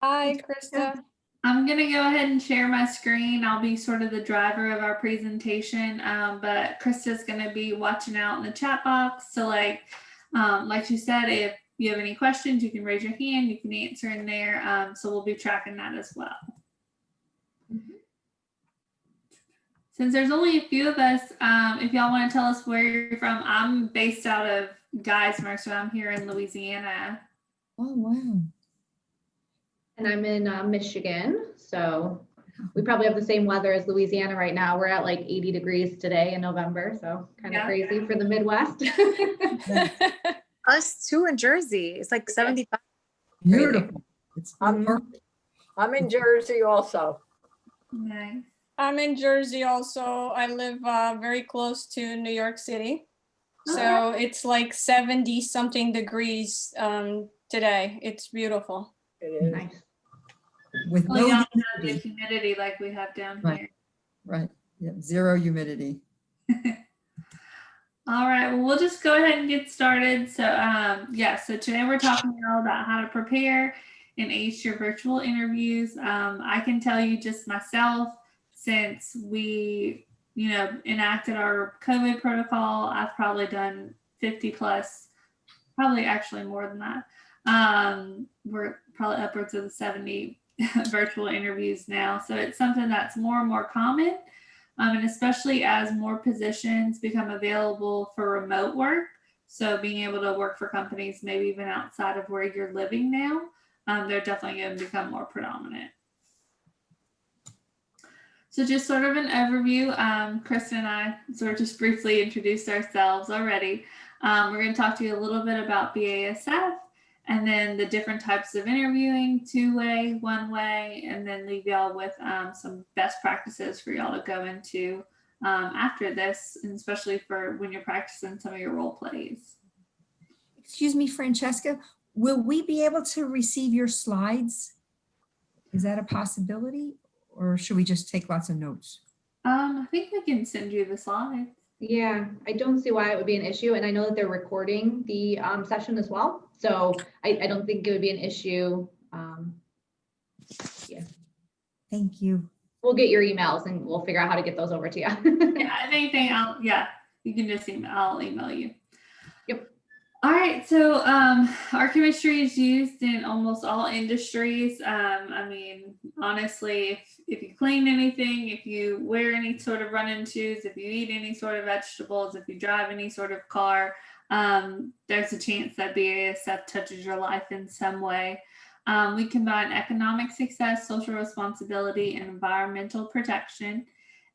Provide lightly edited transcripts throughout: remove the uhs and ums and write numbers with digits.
Hi, Krista. I'm going to go ahead and share my screen. I'll be sort of the driver of our presentation, but Krista's going to be watching out in the chat box. So like she said, if you have any questions, you can raise your hand, you can answer in there. So we'll be tracking that as well. Since there's only a few of us, if y'all want to tell us where you're from, I'm based out of Geismar, so I'm here in Louisiana. Oh, wow. And I'm in Michigan, so we probably have the same weather as Louisiana right now. We're at like 80 degrees today in November, so kind of crazy for the Midwest. Us too in Jersey. It's like 75. Beautiful. It's perfect. I'm in Jersey also. Nice. I'm in Jersey also. I live very close to New York City. So it's like 70 something degrees today. It's beautiful. It is. Nice. With Well, no y'all don't have the humidity. humidity like we have down Right. here. Right. Yeah, zero humidity. All right, well, we'll just go ahead and get started. So so today we're talking to y'all about how to prepare and ace your virtual interviews. I can tell you just myself, since we, enacted our COVID protocol, I've probably done 50 plus, probably actually more than that. We're probably upwards of the 70 virtual interviews now. So it's something that's more and more common. And especially as more positions become available for remote work. So being able to work for companies, maybe even outside of where you're living now, they're definitely going to become more predominant. So just sort of an overview, Krista and I sort of just briefly introduced ourselves already. We're going to talk to you a little bit about BASF and then the different types of interviewing, two-way, one-way, and then leave y'all with some best practices for y'all to go into after this, and especially for when you're practicing some of your role plays. Excuse me, Francesca, will we be able to receive your slides? Is that a possibility? Or should we just take lots of notes? I think we can send you the slides. Yeah, I don't see why it would be an issue. And I know that they're recording the session as well. So I don't think it would be an issue. Yeah. Thank you. We'll get your emails and we'll figure out how to get those over to you. Yeah, if anything, you can just I'll email you. Yep. All right, so our chemistry is used in almost all industries. I mean, honestly, if you clean anything, if you wear any sort of running shoes, if you eat any sort of vegetables, if you drive any sort of car, there's a chance that BASF touches your life in some way. We combine economic success, social responsibility, and environmental protection.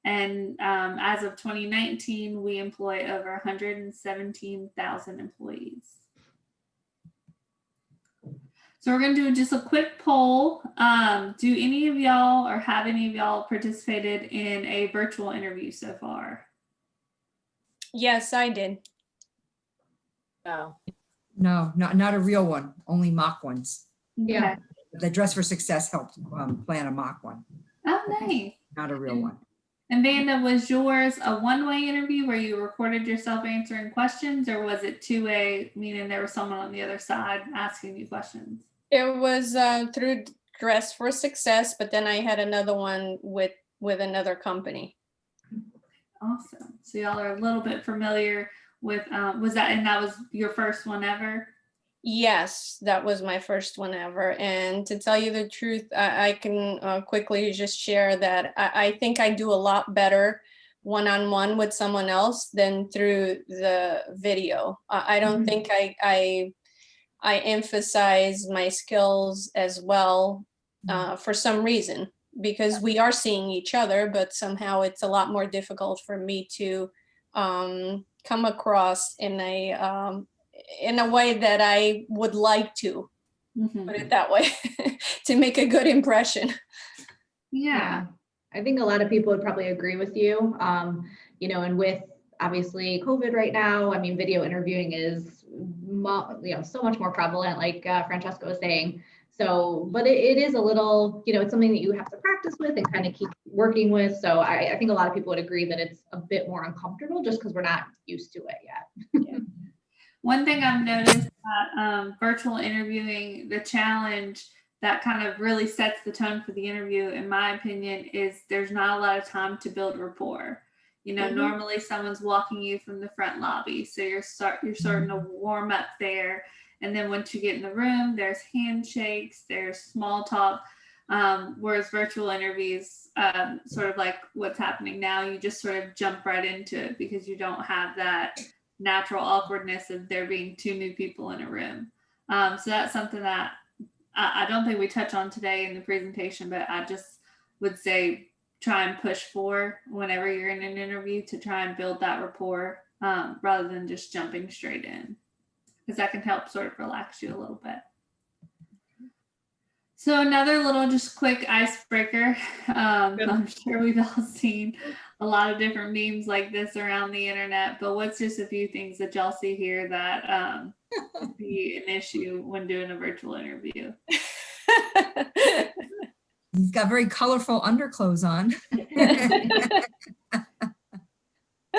And as of 2019, we employ over 117,000 employees. So we're going to do just a quick poll. Do any of y'all or have any of y'all participated in a virtual interview so far? Yes, I did. No. No, not a real one, only mock ones. Yeah. The Dress for Success helped plan a mock one, Oh, nice. not a real one. And Vanda, was yours a one-way interview where you recorded yourself answering questions, or was it two-way, meaning there was someone on the other side asking you questions? It was through Dress for Success, but then I had another one with another company. Awesome. So y'all are a little bit familiar with, that was your first one ever? Yes, that was my first one ever. And to tell you the truth, I can quickly just share that I think I do a lot better one-on-one with someone else than through the video. I don't think I emphasize my skills as well for some reason, because we are seeing each other, but somehow it's a lot more difficult for me to come across in a way that I would like to, put it that way, to make a good impression. Yeah. I think a lot of people would probably agree with you. And with obviously COVID right now, I mean, video interviewing is, so much more prevalent, like Francesca was saying. So, but it is a little, it's something that you have to practice with and kind of keep working with. So I think a lot of people would agree that it's a bit more uncomfortable just because we're not used to it yet. Yeah. One thing I've noticed that virtual interviewing, the challenge that kind of really sets the tone for the interview, in my opinion, is there's not a lot of time to build rapport. You know, Mhm. normally someone's walking you from the front lobby, so you're starting to warm up there, and then once you get in the room, there's handshakes, there's small talk. Whereas virtual interviews, sort of like what's happening now, you just sort of jump right into it because you don't have that natural awkwardness of there being two new people in a room. So that's something that I don't think we touch on today in the presentation, but I just would say try and push for whenever you're in an interview to try and build that rapport rather than just jumping straight in, because that can help sort of relax you a little bit. So another little just quick icebreaker. I'm sure we've all seen a lot of different memes like this around the internet, but what's just a few things that y'all see here that could be an issue when doing a virtual interview? He's got very colorful underclothes on.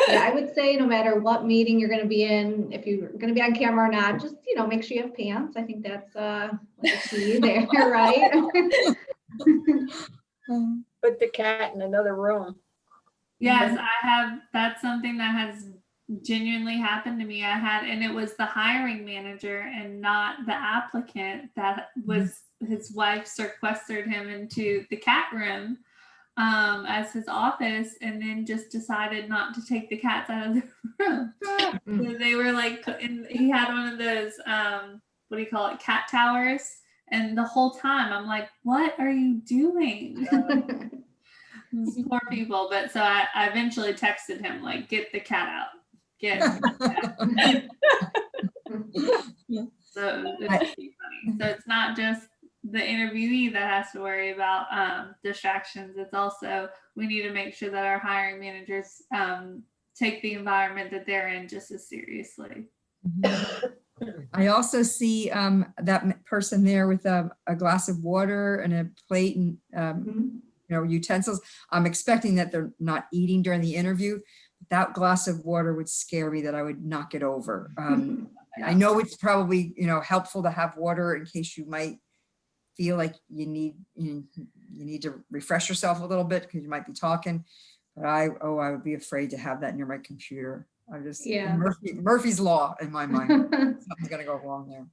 Yeah, I would say no matter what meeting you're gonna be in, if you're gonna be on camera or not, just, you know, make sure you have pants. I think that's like a key there, right? Put the cat in another room. Yes, I have. That's something that has genuinely happened to me. And it was the hiring manager and not the applicant that was, his wife sequestered him into the cat room as his office, and then just decided not to take the cats out of the room. So they were like, and he had one of those, what do you call it, cat towers. And the whole time I'm like, what are you doing? These poor people. But so I eventually texted him, like, get the cat out. Get the cat out. So it's pretty funny. So it's not just the interviewee that has to worry about distractions. It's also, we need to make sure that our hiring managers take the environment that they're in just as seriously. I also see that person there with a glass of water and a plate and you know, utensils. I'm expecting that they're not eating during the interview. That glass of water would scare me that I would knock it over. I know it's probably, you know, helpful to have water in case you might feel like you need to refresh yourself a little bit because you might be talking. But I would be afraid to have that near my computer. I just, Yeah. Murphy's Law in my mind. Something's gonna go wrong there.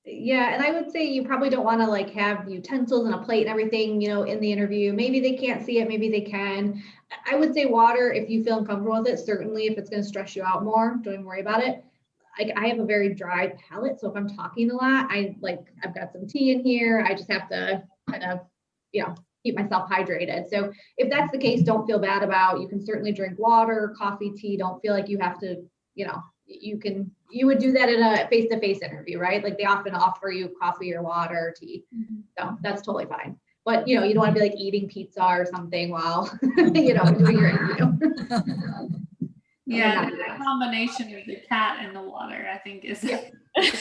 Yeah, and I would say you probably don't want to like have utensils and a plate and everything, you know, in the interview. Maybe they can't see it, maybe they can. I would say water if you feel uncomfortable with it. Certainly, if it's going to stress you out more, don't even worry about it. Like I have a very dry palate, so if I'm talking a lot, I've got some tea in here. I just have to kind of, you know, keep myself hydrated. So if that's the case, don't feel bad about. You can certainly drink water, coffee, tea. Don't feel like you have to, you know. You would do that in a face-to-face interview, right? Like they often offer you coffee or water or tea. So that's totally fine. But, you know, you don't want to be like eating pizza or something while, you know, doing your interview. Yeah, the combination of the cat and the water, I think is.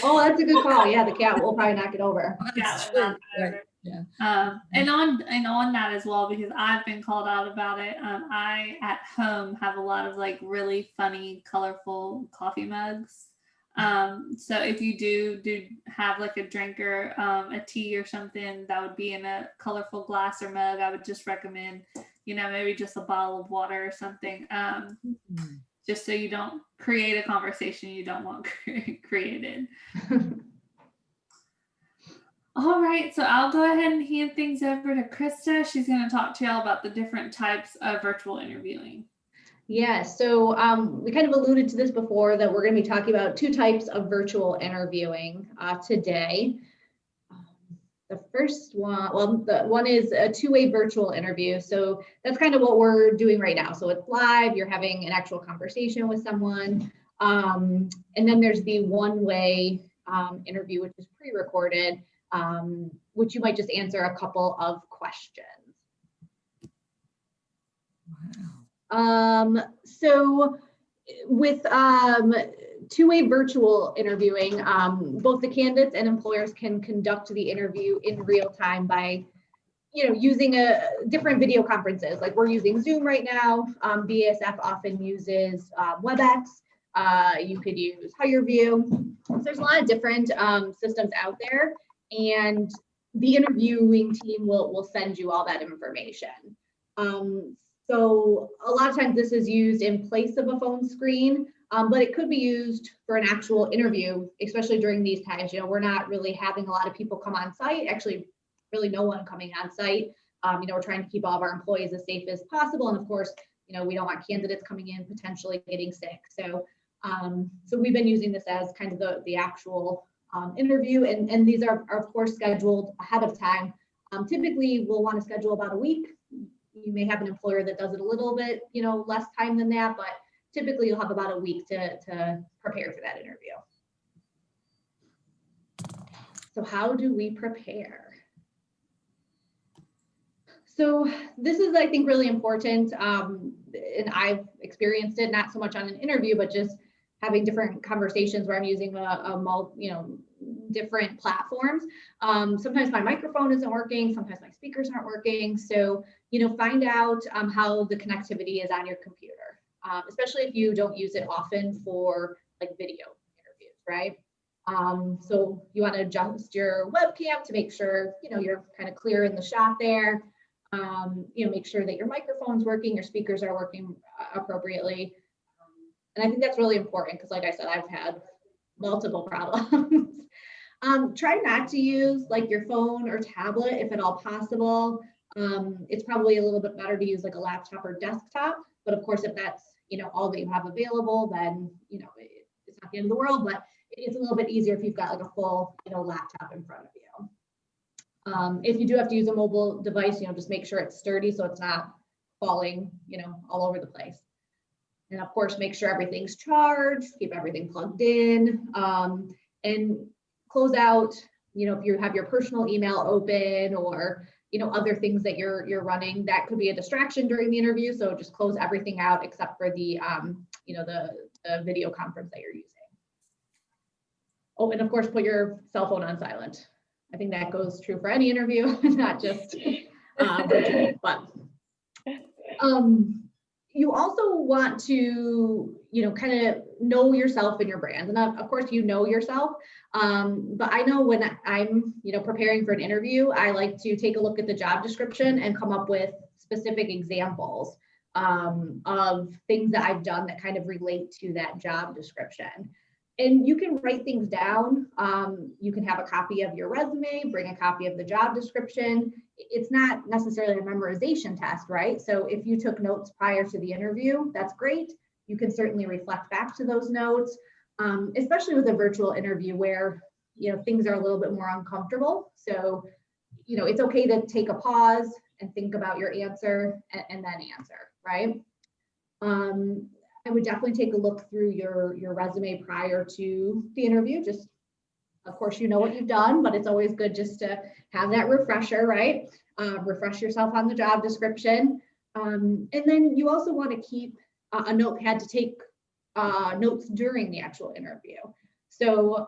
Oh, that's a good call. Yeah, the cat will probably knock it over. That's Yeah, true. Right. Yeah. And on that as well, because I've been called out about it. I at home have a lot of like really funny, colorful coffee mugs. So if you do have like a drink or a tea or something that would be in a colorful glass or mug, I would just recommend, you know, maybe just a bottle of water or something. Just so you don't create a conversation you don't want created. All right, so I'll go ahead and hand things over to Krista. She's going to talk to y'all about the different types of virtual interviewing. Yeah, so we kind of alluded to this before that we're going to be talking about two types of virtual interviewing today. The first one, well, the one is a two-way virtual interview. So that's kind of what we're doing right now. So it's live, you're having an actual conversation with someone. And then there's the one-way interview, which is pre-recorded, which you might just answer a couple of questions. Wow. So with two-way virtual interviewing, both the candidates and employers can conduct the interview in real time by, you know, using different video conferences. Like we're using Zoom right now. BASF often uses WebEx. You could use HireVue. So there's a lot of different systems out there. And the interviewing team will send you all that information. So a lot of times this is used in place of a phone screen, but it could be used for an actual interview, especially during these times. You know, we're not really having a lot of people come on site, actually really no one coming on site. You know, we're trying to keep all of our employees as safe as possible. And of course, you know, we don't want candidates coming in potentially getting sick. So, so we've been using this as kind of the actual interview, and these are of course scheduled ahead of time. Typically we'll want to schedule about a week. You may have an employer that does it a little bit, you know, less time than that, but typically you'll have about a week to prepare for that interview. So how do we prepare? So this is, I think, really important, and I've experienced it not so much on an interview, but just having different conversations where I'm using you know, different platforms. Sometimes my microphone isn't working, sometimes my speakers aren't working. So, you know, find out how the connectivity is on your computer, especially if you don't use it often for like video interviews, right? So you want to adjust your webcam to make sure, you know, you're kind of clear in the shot there. You know, make sure that your microphone's working, your speakers are working appropriately. And I think that's really important because, like I said, I've had multiple problems. Try not to use like your phone or tablet if at all possible. It's probably a little bit better to use like a laptop or desktop. But of course, if that's, you know, all that you have available, then, you know, it's not the end of the world, but it's a little bit easier if you've got like a full, you know, laptop in front of you. If you do have to use a mobile device, you know, just make sure it's sturdy so it's not falling, you know, all over the place. And of course, make sure everything's charged, keep everything plugged in, and close out, you know, if you have your personal email open or, you know, other things that you're running, that could be a distraction during the interview. So just close everything out except for the, you know, the video conference that you're using. Oh, and of course, put your cell phone on silent. I think that goes true for any interview, not just virtual, but you also want to, you know, kind of know yourself and your brand. And of course, you know yourself. But I know when I'm, you know, preparing for an interview, I like to take a look at the job description and come up with specific examples of things that I've done that kind of relate to that job description. And you can write things down. You can have a copy of your resume, bring a copy of the job description. It's not necessarily a memorization test, right? So if you took notes prior to the interview, that's great. You can certainly reflect back to those notes, especially with a virtual interview where, you know, things are a little bit more uncomfortable. So, you know, it's okay to take a pause and think about your answer and then answer, right? I would definitely take a look through your resume prior to the interview. Just, of course, you know what you've done, but it's always good just to have that refresher, right? Refresh yourself on the job description. And then you also want to keep a notepad to take notes during the actual interview. So,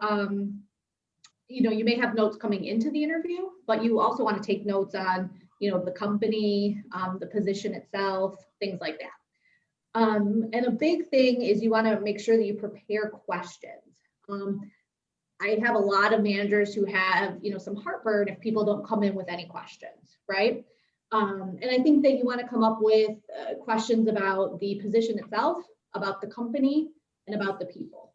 you know, you may have notes coming into the interview, but you also want to take notes on, you know, the company, the position itself, things like that. And a big thing is you want to make sure that you prepare questions. I have a lot of managers who have, you know, some heartburn if people don't come in with any questions, right? And I think that you want to come up with questions about the position itself, about the company, and about the people.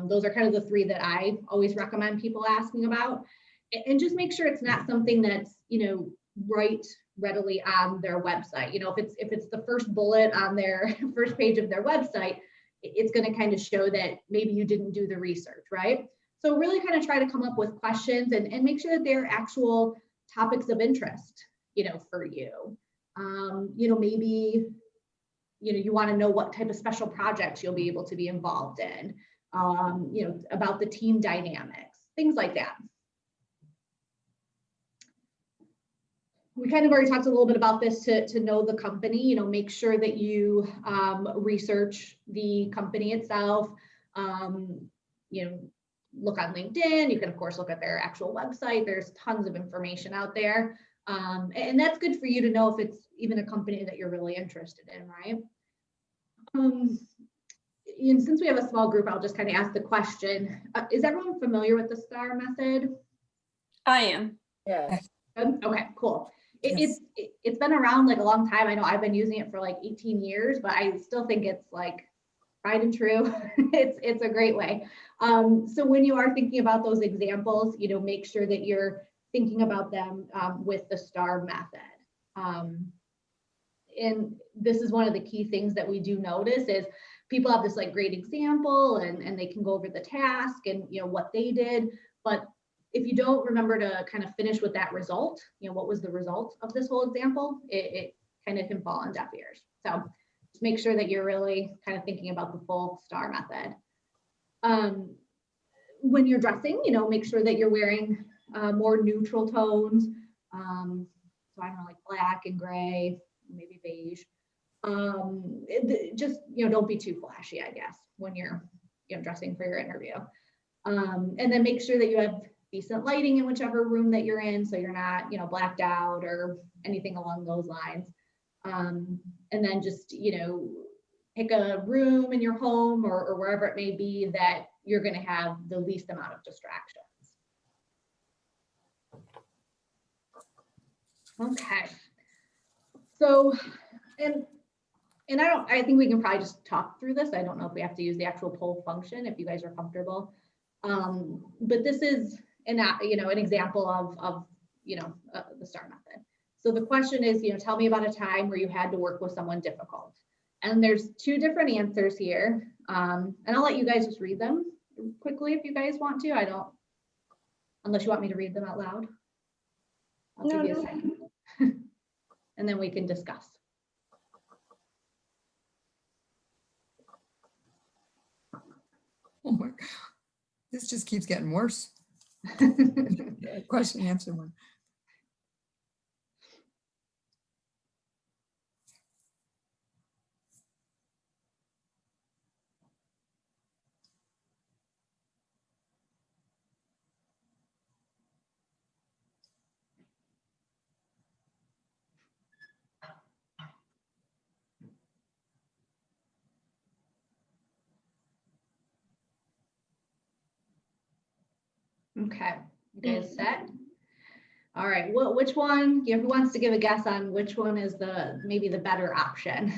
Those are kind of the three that I always recommend people asking about. And just make sure it's not something that's, you know, right readily on their website. You know, if it's the first bullet on their first page of their website, it's going to kind of show that maybe you didn't do the research, right? So really kind of try to come up with questions and make sure that they're actual topics of interest, you know, for you. You know, maybe, you know, you want to know what type of special projects you'll be able to be involved in, you know, about the team dynamics, things like that. We kind of already talked a little bit about this to know the company, you know, make sure that you research the company itself, you know, look on LinkedIn. You can, of course, look at their actual website. There's tons of information out there. And that's good for you to know if it's even a company that you're really interested in, right? And since we have a small group, I'll just kind of ask the question. Is everyone familiar with the STAR method? I am. Yes. Good? Okay, cool. Yes. It's been around like a long time. I know I've been using it for like 18 years, but I still think it's like tried and true. It's a great way. So when you are thinking about those examples, make sure that you're thinking about them with the STAR method. And this is one of the key things that we do notice is people have this like great example and they can go over the task and what they did, but if you don't remember to kind of finish with that result, what was the result of this whole example, it kind of can fall on deaf ears. So just make sure that you're really kind of thinking about the full STAR method. When you're dressing, make sure that you're wearing more neutral tones. So I don't know, like black and gray, maybe beige. Just, don't be too flashy, I guess, when you're dressing for your interview. And then make sure that you have decent lighting in whichever room that you're in, so you're not, blacked out or anything along those lines. And then just, pick a room in your home or wherever it may be that you're going to have the least amount of distractions. Okay. So, and I think we can probably just talk through this. I don't know if we have to use the actual poll function if you guys are comfortable. But this is an example of the STAR method. So the question is, tell me about a time where you had to work with someone difficult. And there's two different answers here. And I'll let you guys just read them quickly if you guys want to. I don't, unless you want me to read them out loud. I'll give you a second. And then we can discuss. Oh my God. This just keeps getting worse. Question answer one. Okay, you guys set? All right, which one, who wants to give a guess on which one is maybe the better option?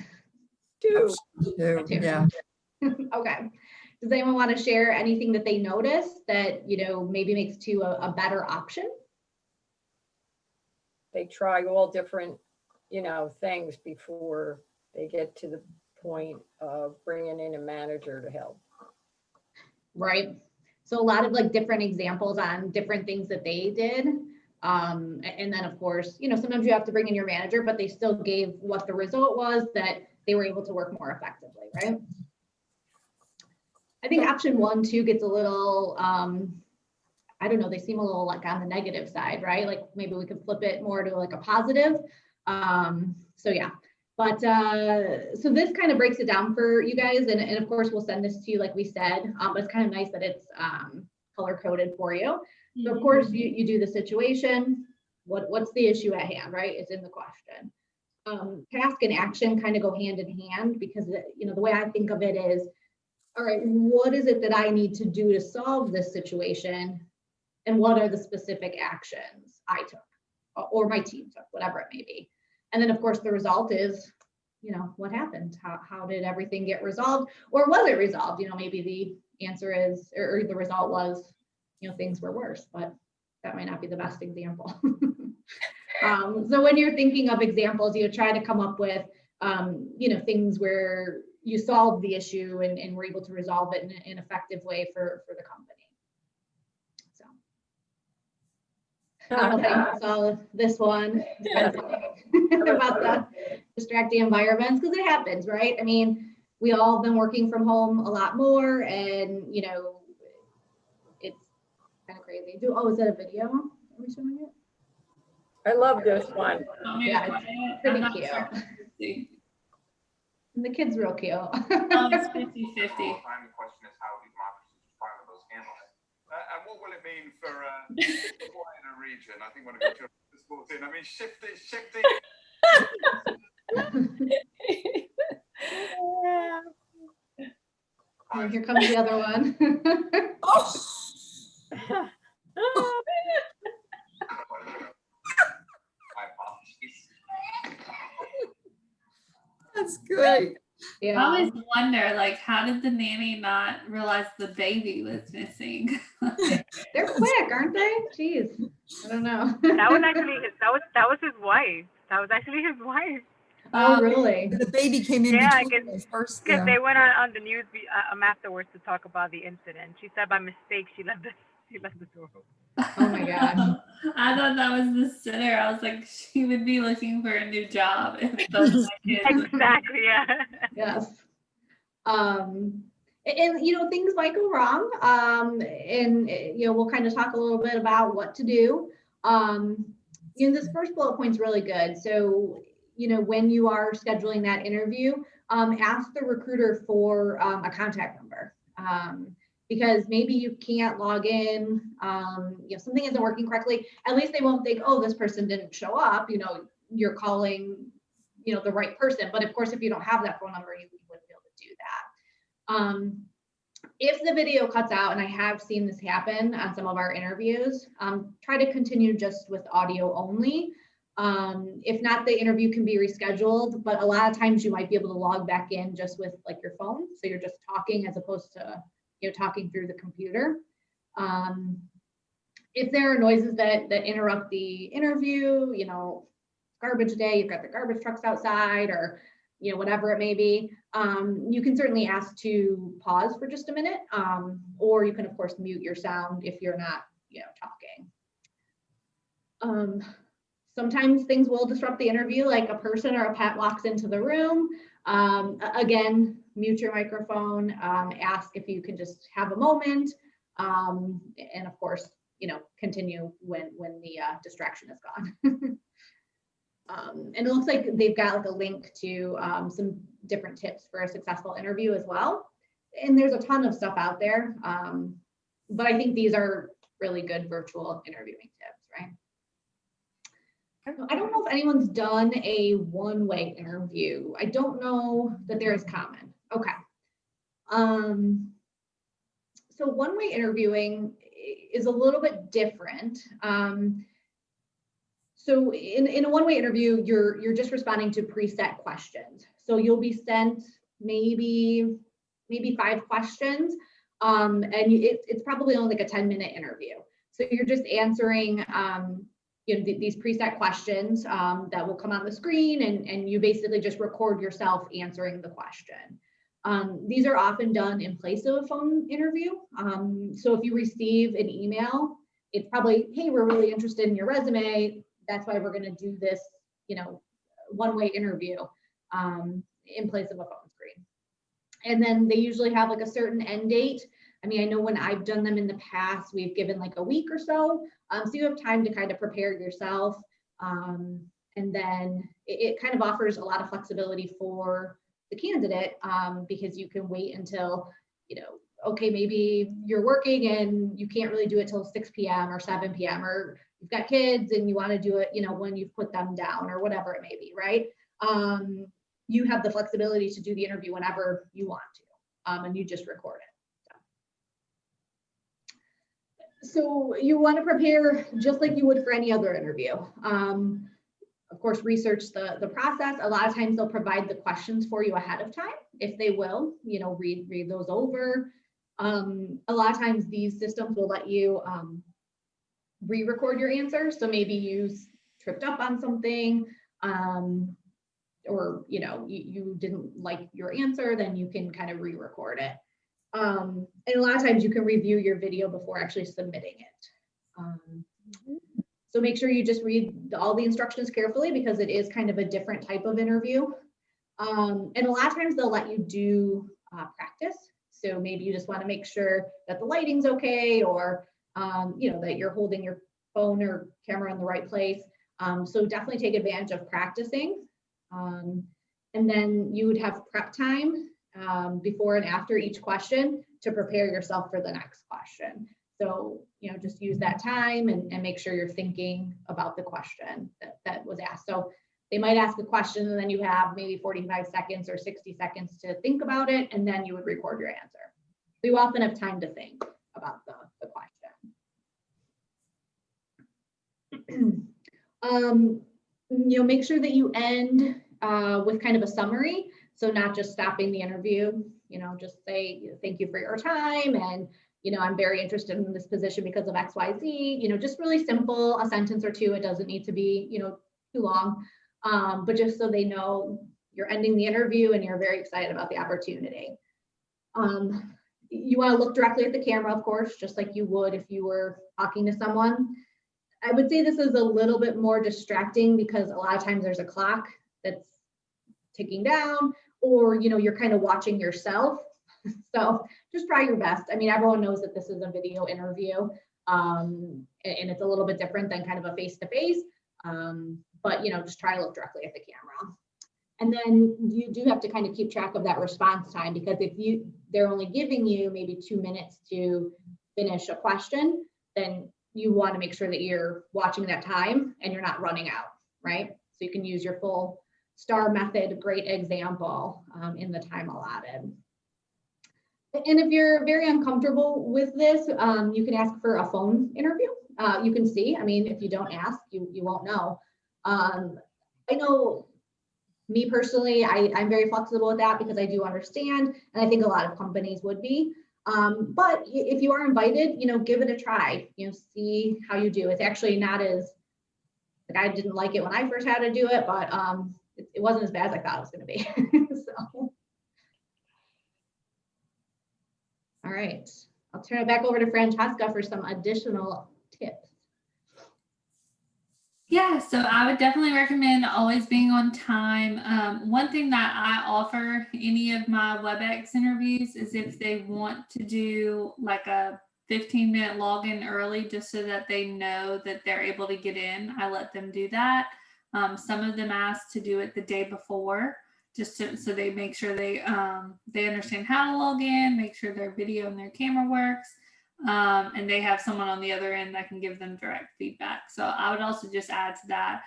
Two. Two, yeah. Okay. Does anyone want to share anything that they noticed that, maybe makes two a better option? They try all different, things before they get to the point of bringing in a manager to help. Right. So a lot of like different examples on different things that they did. And then of course, sometimes you have to bring in your manager, but they still gave what the result was that they were able to work more effectively, right? I think option 1 too gets a little, I don't know, they seem a little like on the negative side, right? Like maybe we could flip it more to like a positive. So yeah, but so this kind of breaks it down for you guys. And of course we'll send this to you, like we said, but it's kind of nice that it's color coded for you. So of course you do the situation, what's the issue at hand, right? It's in the question. Task and action kind of go hand in hand because, the way I think of it is, all right, what is it that I need to do to solve this situation? And what are the specific actions I took or my team took, whatever it may be. And then of course the result is, what happened? How did everything get resolved? Or was it resolved? Maybe the answer is, or the result was, things were worse, but that might not be the best example. So when you're thinking of examples, try to come up with, things where you solved the issue and were able to resolve it in an effective way for the company. So I don't know if you saw this one about the distracting environments, because it happens, right? I mean, we all have been working from home a lot more, and it's kind of crazy. Is that a video? Are we showing it? I love this one. Yeah, it's pretty cute. And the kid's real cute. Oh, it's 50-50. Final question is how democracies respond to those scandals. And what will it mean for the wider region? I think one of your sports in. I mean, shifting. Oh, here comes the other one. That's good. I Yeah. always wonder, like, how did the nanny not realize the baby was missing? They're quick, aren't they? Jeez. I don't know. That was actually that was his wife. That was actually his wife. Oh, really? The baby came in Yeah, between the first. Because Yeah. they went on the news afterwards to talk about the incident. She said by mistake she left the door open. Oh my gosh. I thought that was the sitter. I was like, she would be looking for a new job if those were my kids. Exactly. Yeah. Yes. And you know, things might go wrong. And you know, we'll kind of talk a little bit about what to do. You know, this first bullet point's really good. So, you know, when you are scheduling that interview, ask the recruiter for a contact number. Because maybe you can't log in, you know, something isn't working correctly. At least they won't think, oh, this person didn't show up. You know, you're calling, you know, the right person. But of course, if you don't have that phone number, you wouldn't be able to do that. If the video cuts out, and I have seen this happen on some of our interviews, try to continue just with audio only. If not, the interview can be rescheduled, but a lot of times you might be able to log back in just with like your phone. So you're just talking as opposed to, you know, talking through the computer. If there are noises that interrupt the interview, you know, garbage day, you've got the garbage trucks outside, or, you know, whatever it may be, you can certainly ask to pause for just a minute, or you can of course mute your sound if you're not, you know, talking. Sometimes things will disrupt the interview, like a person or a pet walks into the room. Again, mute your microphone, ask if you can just have a moment, and of course, you know, continue when the distraction is gone. And it looks like they've got like a link to some different tips for a successful interview as well. And there's a ton of stuff out there, but I think these are really good virtual interviewing tips, right? I don't know if anyone's done a one-way interview. I don't know that there is common. Okay. So one-way interviewing is a little bit different. So in a one-way interview, you're just responding to preset questions. So you'll be sent maybe 5 questions, and it's probably only like a 10-minute interview. So you're just answering you know, these preset questions that will come on the screen, and you basically just record yourself answering the question. These are often done in place of a phone interview. So if you receive an email, it's probably, hey, we're really interested in your resume. That's why we're going to do this, you know, one-way interview in place of a phone screen. And then they usually have like a certain end date. I mean, I know when I've done them in the past, we've given like a week or so. So you have time to kind of prepare yourself. And then it kind of offers a lot of flexibility for the candidate, because you can wait until, you know, okay, maybe you're working and you can't really do it till 6 p.m. or 7 p.m. or you've got kids and you want to do it, you know, when you've put them down or whatever it may be, right? You have the flexibility to do the interview whenever you want to, and you just record it. So you want to prepare just like you would for any other interview. Of course, research the process. A lot of times they'll provide the questions for you ahead of time. If they will, you know, read those over. A lot of times these systems will let you re-record your answer. So maybe you tripped up on something, or, you know, you didn't like your answer, then you can kind of re-record it. And a lot of times you can review your video before actually submitting it. So make sure you just read all the instructions carefully, because it is kind of a different type of interview. And a lot of times they'll let you do practice. So maybe you just want to make sure that the lighting's okay, or you know, that you're holding your phone or camera in the right place. So definitely take advantage of practicing. And then you would have prep time before and after each question to prepare yourself for the next question. So, you know, just use that time and make sure you're thinking about the question that was asked. So they might ask a question and then you have maybe 45 seconds or 60 seconds to think about it, and then you would record your answer. So you often have time to think about the question. You know, make sure that you end with kind of a summary. So not just stopping the interview, just say, thank you for your time. And, I'm very interested in this position because of X, Y, Z, just really simple, a sentence or two. It doesn't need to be, too long. But just so they know you're ending the interview and you're very excited about the opportunity. You want to look directly at the camera, of course, just like you would if you were talking to someone. I would say this is a little bit more distracting because a lot of times there's a clock that's ticking down, or, you're kind of watching yourself. So just try your best. I mean, everyone knows that this is a video interview, and it's a little bit different than kind of a face-to-face, but, just try to look directly at the camera. And then you do have to kind of keep track of that response time, because if they're only giving you maybe 2 minutes to finish a question, then you want to make sure that you're watching that time and you're not running out, right? So you can use your full STAR method, great example, in the time allotted. And if you're very uncomfortable with this, you can ask for a phone interview. You can see, I mean, if you don't ask, you won't know. I know me personally, I'm very flexible with that because I do understand, and I think a lot of companies would be. But if you are invited, give it a try, see how you do. It's actually not as, like, I didn't like it when I first had to do it, but it wasn't as bad as I thought it was going to be. So, all right, I'll turn it back over to Francesca for some additional tips. Yeah, so I would definitely recommend always being on time. One thing that I offer any of my WebEx interviews is if they want to do like a 15-minute login early, just so that they know that they're able to get in, I let them do that. Some of them ask to do it the day before, just so they make sure they understand how to log in, make sure their video and their camera works. And they have someone on the other end that can give them direct feedback. So I would also just add to that,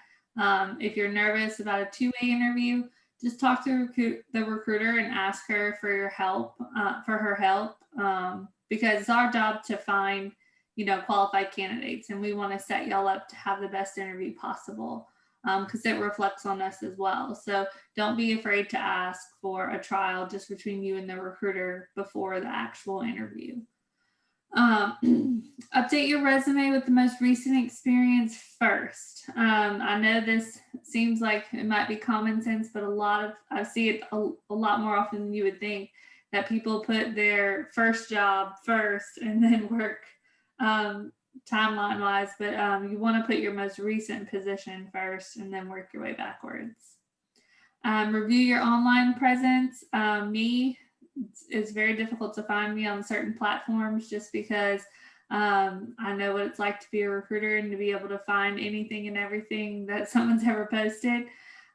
if you're nervous about a two-way interview, just talk to the recruiter and ask her for your help, because it's our job to find, qualified candidates, and we want to set y'all up to have the best interview possible, because it reflects on us as well. So don't be afraid to ask for a trial just between you and the recruiter before the actual interview. Update your resume with the most recent experience first. I know this seems like it might be common sense, but I see it a lot more often than you would think, that people put their first job first and then work timeline wise, but you want to put your most recent position first and then work your way backwards. Review your online presence. It's very difficult to find me on certain platforms, just because I know what it's like to be a recruiter and to be able to find anything and everything that someone's ever posted.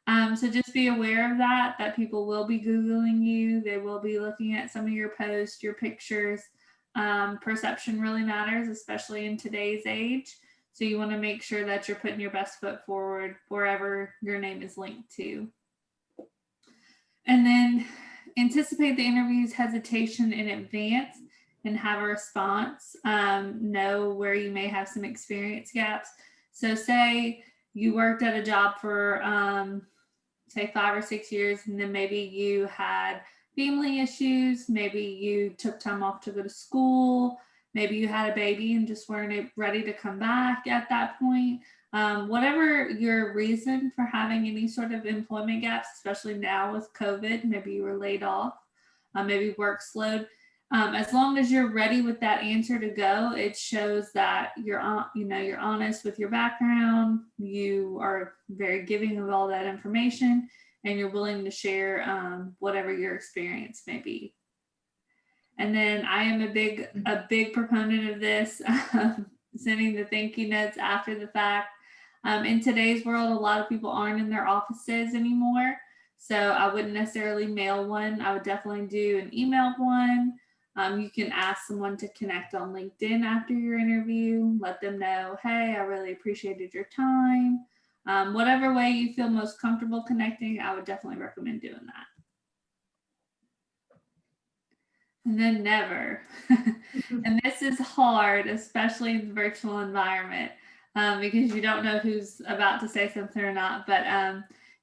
So just be aware of that people will be Googling you. They will be looking at some of your posts, your pictures. Perception really matters, especially in today's age. So you want to make sure that you're putting your best foot forward wherever your name is linked to. And then anticipate the interview's hesitation in advance and have a response. Know where you may have some experience gaps. So say you worked at a job for say 5 or 6 years, and then maybe you had family issues, maybe you took time off to go to school, maybe you had a baby and just weren't ready to come back at that point. Whatever your reason for having any sort of employment gaps, especially now with COVID, maybe you were laid off, maybe work slowed. As long as you're ready with that answer to go, it shows that you're honest with your background, you are very giving of all that information, and you're willing to share whatever your experience may be. And then I am a big proponent of this, sending the thank you notes after the fact. In today's world, a lot of people aren't in their offices anymore, so I wouldn't necessarily mail one. I would definitely do an email one. You can ask someone to connect on LinkedIn after your interview. Let them know, hey, I really appreciated your time. Whatever way you feel most comfortable connecting, I would definitely recommend doing that. And then never, and this is hard, especially in the virtual environment, because you don't know who's about to say something or not, but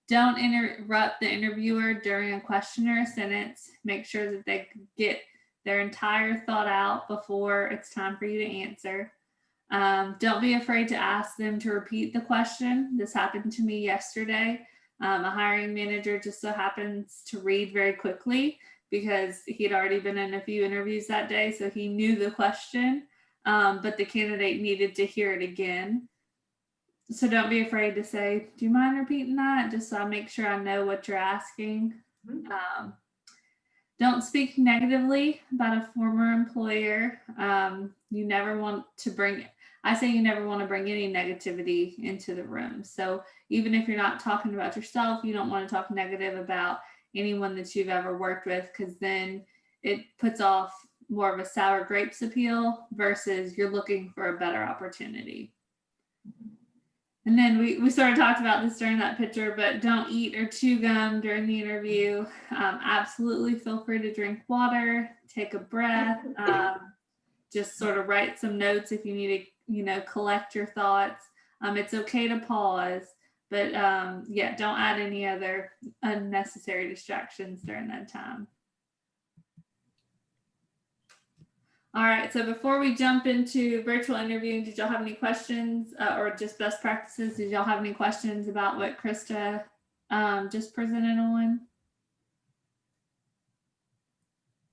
Don't interrupt the interviewer during a question or a sentence. Make sure that they get their entire thought out before it's time for you to answer. Don't be afraid to ask them to repeat the question. This happened to me yesterday. A hiring manager just so happens to read very quickly because he'd already been in a few interviews that day, so he knew the question, but the candidate needed to hear it again. So don't be afraid to say, do you mind repeating that? Just so I make sure I know what you're asking. Don't speak negatively about a former employer. You never want to bring any negativity into the room. So even if you're not talking about yourself, you don't want to talk negative about anyone that you've ever worked with, because then it puts off more of a sour grapes appeal versus you're looking for a better opportunity. And then we sort of talked about this during that picture, but don't eat or chew gum during the interview. Absolutely feel free to drink water, take a breath, just sort of write some notes if you need to, collect your thoughts. It's okay to pause, but don't add any other unnecessary distractions during that time. All right, so before we jump into virtual interviewing, did y'all have any questions or just best practices? Did y'all have any questions about what Krista just presented on?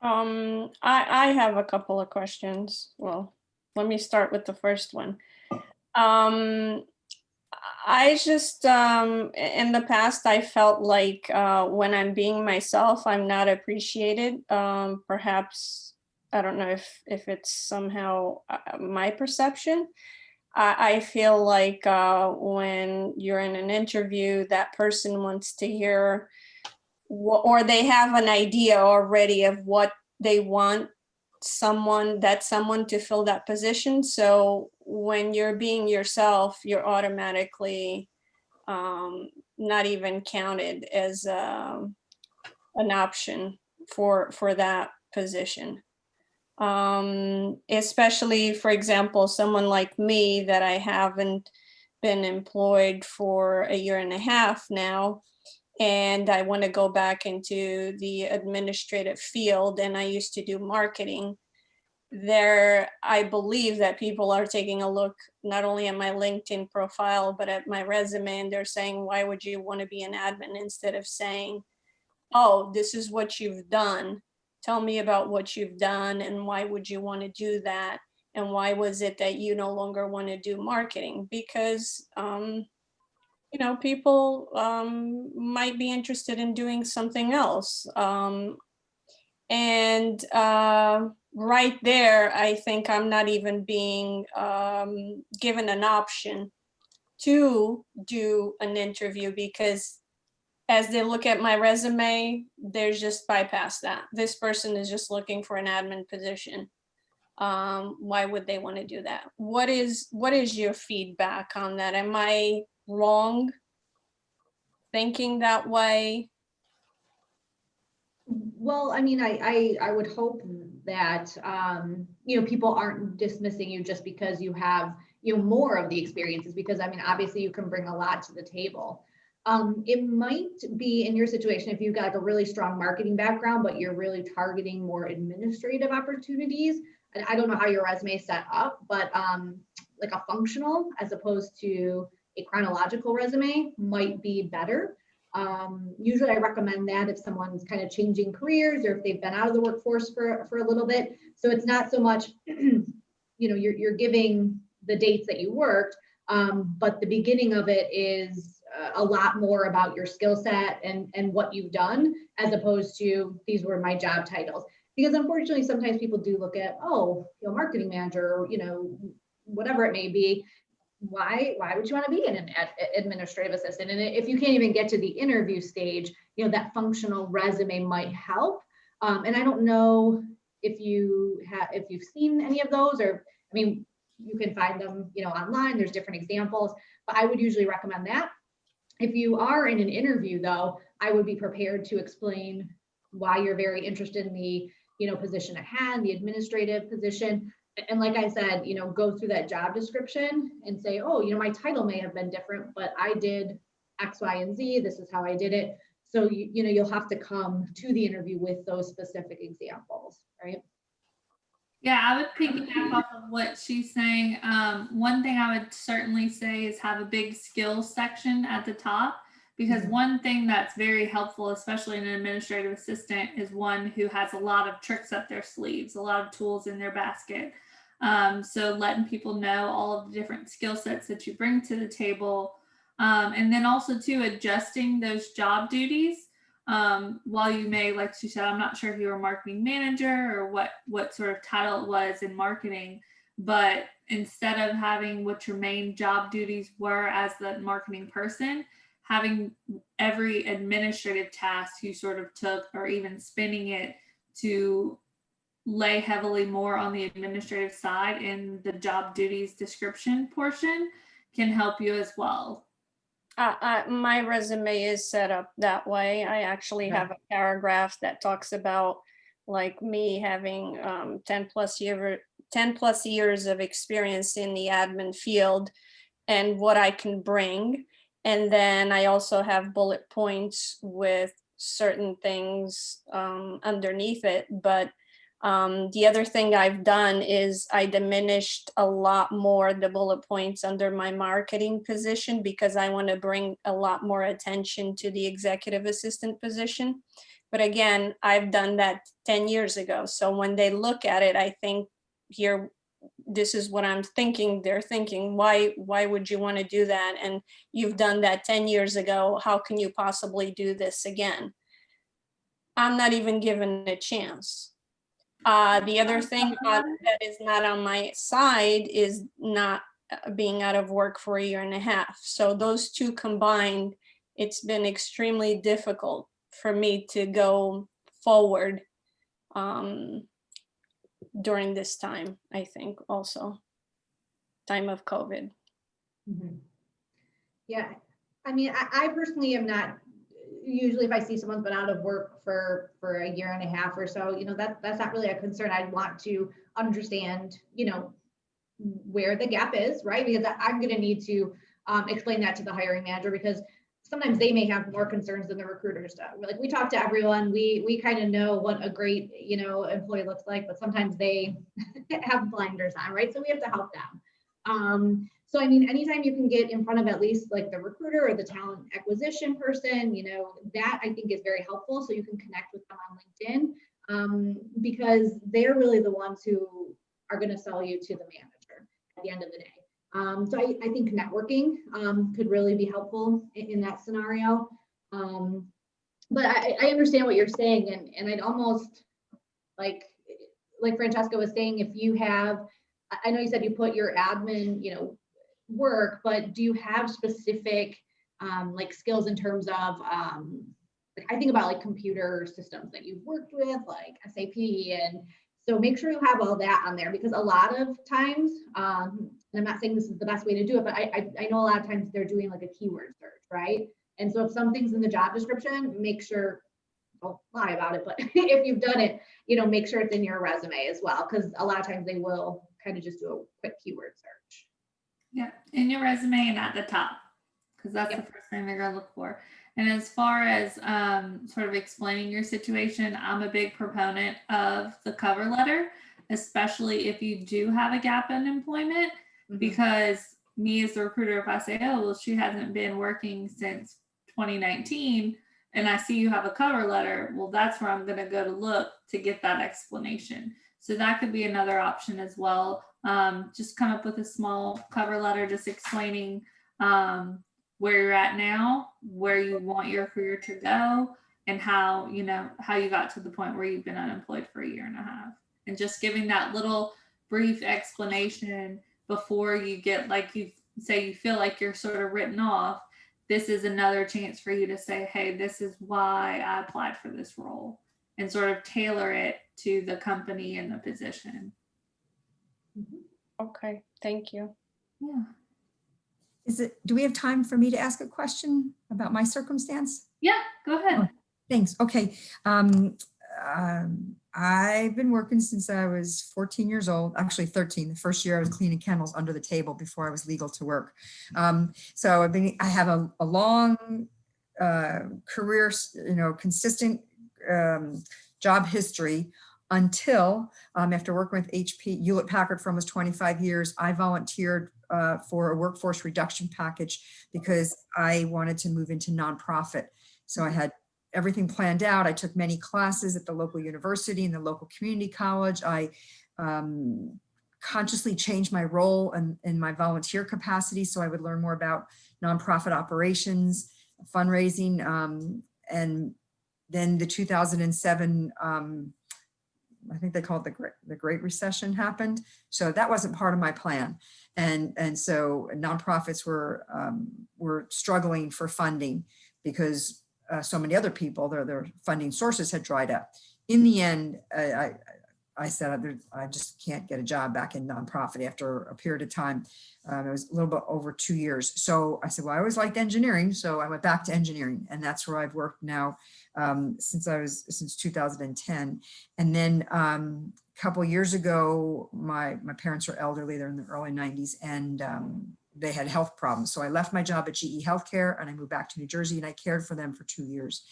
I have a couple of questions. Well, let me start with the first one. I just, in the past, I felt like when I'm being myself, I'm not appreciated. Perhaps, I don't know if it's somehow my perception. I feel like when you're in an interview, that person wants to hear or they have an idea already of what they want someone to fill that position. So when you're being yourself, you're automatically not even counted as an option for that position. Especially, for example, someone like me that I haven't been employed for 1.5 years now, and I want to go back into the administrative field, and I used to do marketing. There, I believe that people are taking a look not only at my LinkedIn profile, but at my resume, and they're saying, why would you want to be an admin, instead of saying, oh, this is what you've done. Tell me about what you've done and why would you want to do that? And why was it that you no longer want to do marketing? Because, people might be interested in doing something else. And right there, I think I'm not even being given an option to do an interview, because as they look at my resume, they're just bypass that. This person is just looking for an admin position. Why would they want to do that? What is your feedback on that? Am I wrong thinking that way? Well, I mean, I would hope that, people aren't dismissing you just because you have, more of the experiences, because I mean, obviously you can bring a lot to the table. It might be in your situation, if you've got like a really strong marketing background, but you're really targeting more administrative opportunities. And I don't know how your resume is set up, but like a functional as opposed to a chronological resume might be better. Usually I recommend that if someone's kind of changing careers or if they've been out of the workforce for a little bit. So it's not so much, you're giving the dates that you worked, but the beginning of it is a lot more about your skill set and what you've done, as opposed to these were my job titles. Because unfortunately, sometimes people do look at, marketing manager, or, whatever it may be. Why would you want to be an administrative assistant? And if you can't even get to the interview stage, that functional resume might help. And I don't know if you've seen any of those, or, I mean, you can find them, online. There's different examples, but I would usually recommend that. If you are in an interview, though, I would be prepared to explain why you're very interested in the, position at hand, the administrative position. And like I said, go through that job description and say, oh, my title may have been different, but I did X, Y, and Z. This is how I did it. So you'll have to come to the interview with those specific examples, right? Yeah, I would piggyback off of what she's saying. One thing I would certainly say is have a big skills section at the top, because one thing that's very helpful, especially in an administrative assistant, is one who has a lot of tricks up their sleeves, a lot of tools in their basket. So letting people know all of the different skill sets that you bring to the table. And then also too, adjusting those job duties. While you may, like she said, I'm not sure if you were a marketing manager or what sort of title it was in marketing, but instead of having what your main job duties were as the marketing person, having every administrative task you sort of took, or even spinning it to lay heavily more on the administrative side in the job duties description portion, can help you as well. My resume is set up that way. I actually have a paragraph that talks about like me having 10 plus years of experience in the admin field and what I can bring. And then I also have bullet points with certain things underneath it. But the other thing I've done is I diminished a lot more the bullet points under my marketing position, because I want to bring a lot more attention to the executive assistant position. But again, I've done that 10 years ago. So when they look at it, I think here, this is what I'm thinking. They're thinking, why would you want to do that? And you've done that 10 years ago. How can you possibly do this again? I'm not even given a chance. The other thing that is not on my side is not being out of work for 1.5 years. So those two combined, it's been extremely difficult for me to go forward during this time, I think also, time of COVID. Yeah, I mean, I personally am not, usually if I see someone's been out of work for 1.5 years or so, that's not really a concern. I'd want to understand, where the gap is, right? Because I'm going to need to explain that to the hiring manager, because sometimes they may have more concerns than the recruiters do. Like, we talk to everyone, we kind of know what a great, employee looks like, but sometimes they have blinders on, right? So we have to help them. So, I mean, anytime you can get in front of at least like the recruiter or the talent acquisition person, that I think is very helpful. So you can connect with them on LinkedIn, because they're really the ones who are going to sell you to the manager at the end of the day. So I think networking could really be helpful in that scenario. But I understand what you're saying, and I'd almost like Francesca was saying, if you have, I know you said you put your admin, work, but do you have specific like skills in terms of like, I think about like computer systems that you've worked with, like SAP, and so make sure you have all that on there, because a lot of times, and I'm not saying this is the best way to do it, but I know a lot of times they're doing like a keyword search, right? And so if something's in the job description, make sure, don't lie about it, but if you've done it, make sure it's in your resume as well, because a lot of times they will kind of just do a quick keyword search. Yeah, in your resume and at the top, because that's the first thing they're gonna look for. And as far as sort of explaining your situation, I'm a big proponent of the cover letter, especially if you do have a gap in employment, because me as the recruiter, if I say, oh, well, she hasn't been working since 2019, and I see you have a cover letter, well, that's where I'm gonna go to look to get that explanation. So that could be another option as well. Just come up with a small cover letter, just explaining where you're at now, where you want your career to go, and how you got to the point where you've been unemployed for 1.5 years, and just giving that little brief explanation before you get, like you say, you feel like you're sort of written off. This is another chance for you to say, hey, this is why I applied for this role, and sort of tailor it to the company and the position. Okay, thank you. Yeah. Do we have time for me to ask a question about my circumstance? Yeah, go ahead. Thanks. Okay. I've been working since I was 14 years old, actually 13. The first year I was cleaning kennels under the table before I was legal to work. So I have a long career, consistent job history until after working with HP Hewlett Packard for almost 25 years, I volunteered for a workforce reduction package because I wanted to move into nonprofit. So I had everything planned out. I took many classes at the local university and the local community college. I consciously changed my role in my volunteer capacity so I would learn more about nonprofit operations, fundraising, and then the 2007, I think they call it the Great Recession happened. So that wasn't part of my plan. And so nonprofits were struggling for funding because so many other people, their funding sources had dried up. In the end, I said, I just can't get a job back in nonprofit after a period of time. It was a little bit over 2 years. So I said, well, I always liked engineering. So I went back to engineering, and that's where I've worked now since 2010. And then a couple years ago, my parents are elderly, they're in the early 90s, and they had health problems. So I left my job at GE Healthcare and I moved back to New Jersey, and I cared for them for 2 years.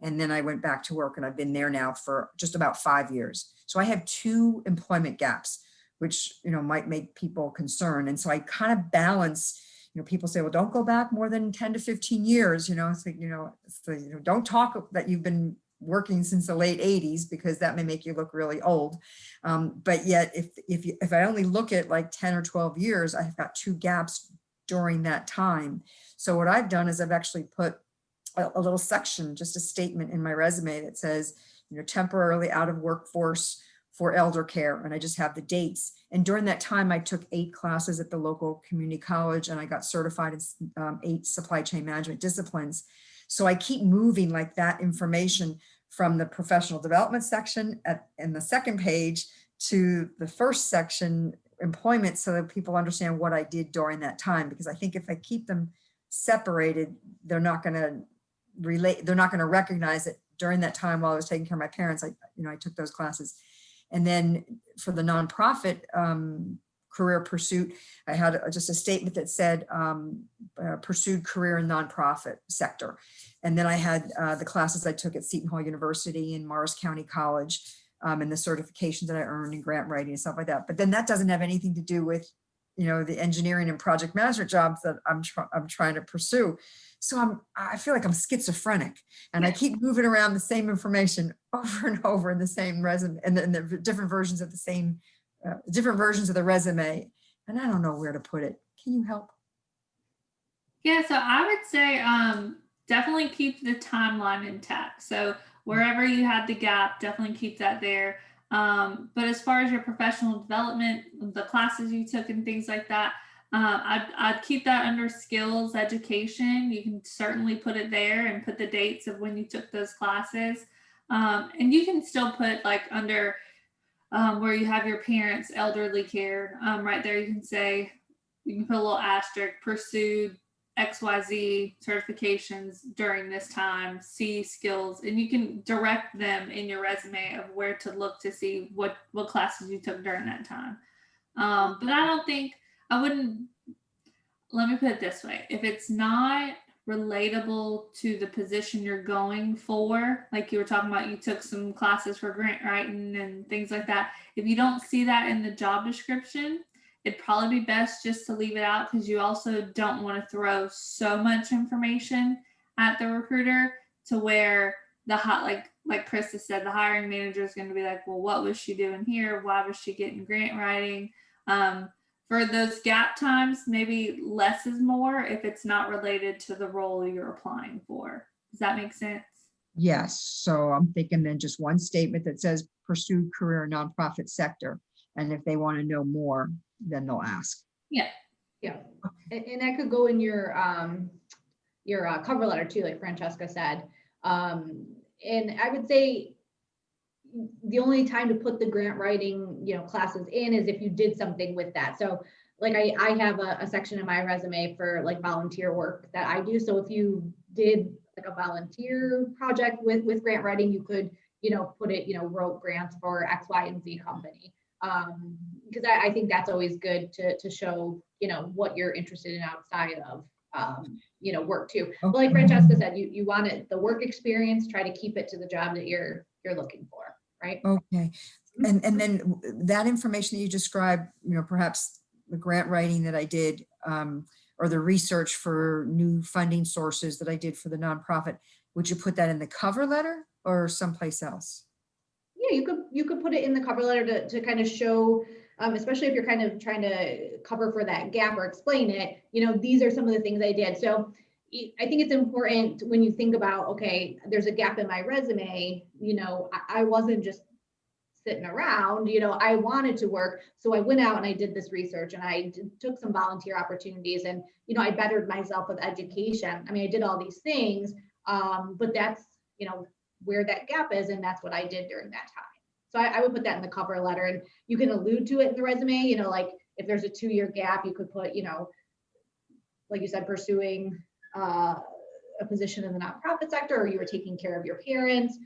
And then I went back to work, and I've been there now for just about 5 years. So I have 2 employment gaps, which, might make people concerned. And so I kind of balance, people say, well, don't go back more than 10 to 15 years. It's like, don't talk that you've been working since the late 80s, because that may make you look really old. But yet if I only look at like 10 or 12 years, I've got 2 gaps during that time. So what I've done is I've actually put a little section, just a statement in my resume that says, temporarily out of workforce for elder care. And I just have the dates. And during that time, I took 8 classes at the local community college, and I got certified in 8 supply chain management disciplines. So I keep moving like that information from the professional development section in the second page to the first section, employment, so that people understand what I did during that time. Because I think if I keep them separated, they're not going to relate, they're not going to recognize it. During that time while I was taking care of my parents, I took those classes. And then for the nonprofit career pursuit, I had just a statement that said pursued career in nonprofit sector. And then I had the classes I took at Seton Hall University and Morris County College, and the certifications that I earned in grant writing and stuff like that. But then that doesn't have anything to do with, the engineering and project management jobs that I'm trying to pursue. So I feel like I'm schizophrenic, and I keep moving around the same information over and over in the same resume, and the different versions of the same, different versions of the resume. And I don't know where to put it. Can you help? Yeah, so I would say definitely keep the timeline intact. So wherever you had the gap, definitely keep that there. But as far as your professional development, the classes you took and things like that, I'd keep that under skills education. You can certainly put it there and put the dates of when you took those classes. And you can still put like under where you have your parents' elderly care, right there, you can put a little asterisk, pursued XYZ certifications during this time, C skills, and you can direct them in your resume of where to look to see what classes you took during that time. But I wouldn't, let me put it this way. If it's not relatable to the position you're going for, like you were talking about, you took some classes for grant writing and things like that. If you don't see that in the job description, it'd probably be best just to leave it out, because you also don't want to throw so much information at the recruiter to where like Krista said, the hiring manager is going to be like, well, what was she doing here? Why was she getting grant writing? For those gap times, maybe less is more if it's not related to the role you're applying for. Does that make sense? Yes. So I'm thinking then just one statement that says pursued career in nonprofit sector. And if they want to know more, then they'll ask. Yeah. Yeah. And that could go in your cover letter too, like Francesca said. And I would say the only time to put the grant writing, classes in is if you did something with that. So like I have a section in my resume for like volunteer work that I do. So if you did like a volunteer project with grant writing, you could, put it, wrote grants for X, Y, and Z company. Because I think that's always good to show, what you're interested in outside of, work too. But like Francesca said, you want it, the work experience, try to keep it to the job that you're looking for, right? Okay. And then that information that you described, perhaps the grant writing that I did, or the research for new funding sources that I did for the nonprofit, would you put that in the cover letter or someplace else? Yeah, you could put it in the cover letter to kind of show, especially if you're kind of trying to cover for that gap or explain it, these are some of the things I did. So I think it's important when you think about, okay, there's a gap in my resume, I wasn't just sitting around, I wanted to work. So I went out and I did this research and I took some volunteer opportunities and, I bettered myself with education. I mean, I did all these things, but that's, where that gap is. And that's what I did during that time. So I would put that in the cover letter, and you can allude to it in the resume, like if there's a 2-year gap, you could put, like you said, pursuing a position in the nonprofit sector, or you were taking care of your parents.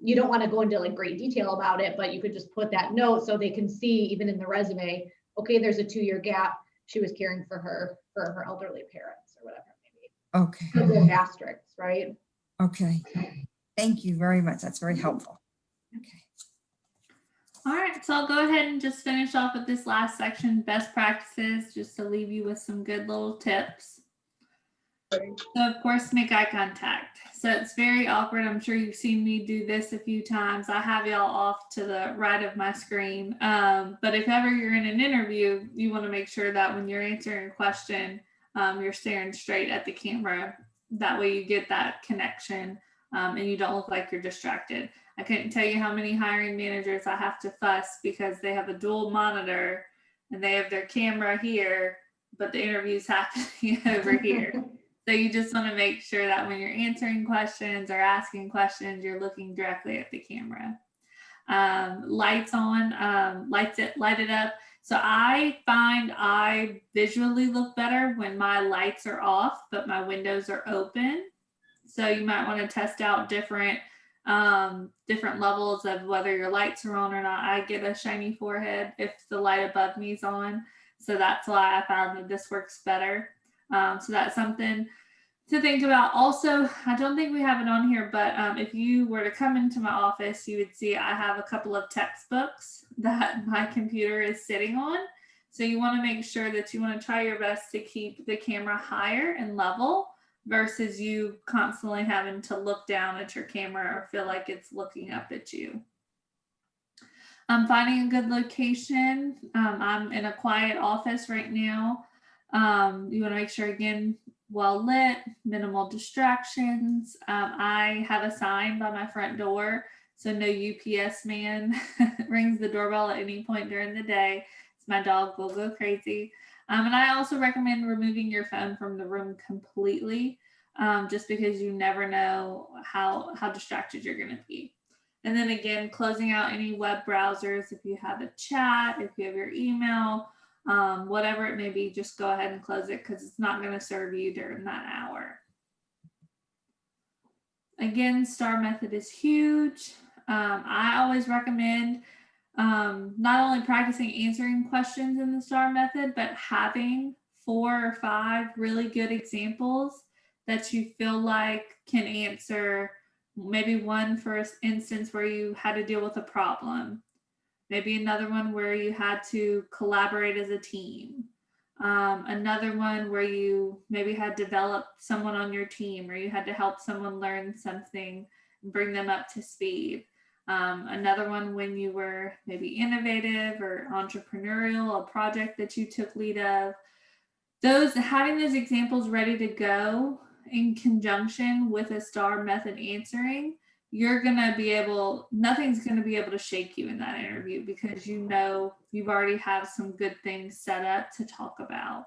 You don't want to go into like great detail about it, but you could just put that note so they can see even in the resume, okay, there's a 2-year gap. She was caring for her elderly parents or whatever it may be. Okay. With asterisks, right? Okay. Thank you very much. That's very helpful. Okay. All right, so I'll go ahead and just finish off with this last section, best practices, just to leave you with some good little tips. So of course, make eye contact. So it's very awkward. I'm sure you've seen me do this a few times. I have y'all off to the right of my screen. But if ever you're in an interview, you want to make sure that when you're answering a question, you're staring straight at the camera. That way you get that connection and you don't look like you're distracted. I couldn't tell you how many hiring managers I have to fuss because they have a dual monitor and they have their camera here, but the interview's happening over here. So you just want to make sure that when you're answering questions or asking questions, you're looking directly at the camera. Lights on, light it up. So I find I visually look better when my lights are off, but my windows are open. So you might want to test out different levels of whether your lights are on or not. I get a shiny forehead if the light above me is on. So that's why I found that this works better. So that's something to think about. Also, I don't think we have it on here, but if you were to come into my office, you would see I have a couple of textbooks that my computer is sitting on. So you want to make sure that you want to try your best to keep the camera higher and level versus you constantly having to look down at your camera or feel like it's looking up at you. Finding a good location. I'm in a quiet office right now. You want to make sure, again, well lit, minimal distractions. I have a sign by my front door, so no UPS man rings the doorbell at any point during the day. My dog will go crazy. And I also recommend removing your phone from the room completely, just because you never know how distracted you're going to be. And then again, closing out any web browsers. If you have a chat, if you have your email, whatever it may be, just go ahead and close it because it's not going to serve you during that hour. Again, STAR method is huge. I always recommend not only practicing answering questions in the STAR method, but having 4 or 5 really good examples that you feel like can answer. Maybe one, for instance, where you had to deal with a problem. Maybe another one where you had to collaborate as a team. Another one where you maybe had developed someone on your team, or you had to help someone learn something and bring them up to speed. Another one when you were maybe innovative or entrepreneurial, a project that you took lead of. Having those examples ready to go in conjunction with a STAR method answering, nothing's going to be able to shake you in that interview because you've already have some good things set up to talk about.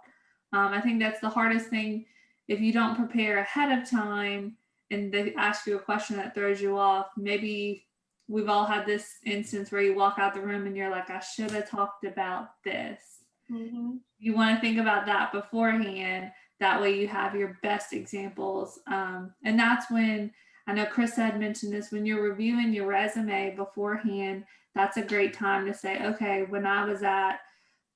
I think that's the hardest thing. If you don't prepare ahead of time and they ask you a question that throws you off, maybe we've all had this instance where you walk out the room and you're like, I should have talked about this. Mm-hmm. You want to think about that beforehand. That way you have your best examples. And that's when I know Chris had mentioned this, when you're reviewing your resume beforehand, that's a great time to say, okay, when I was at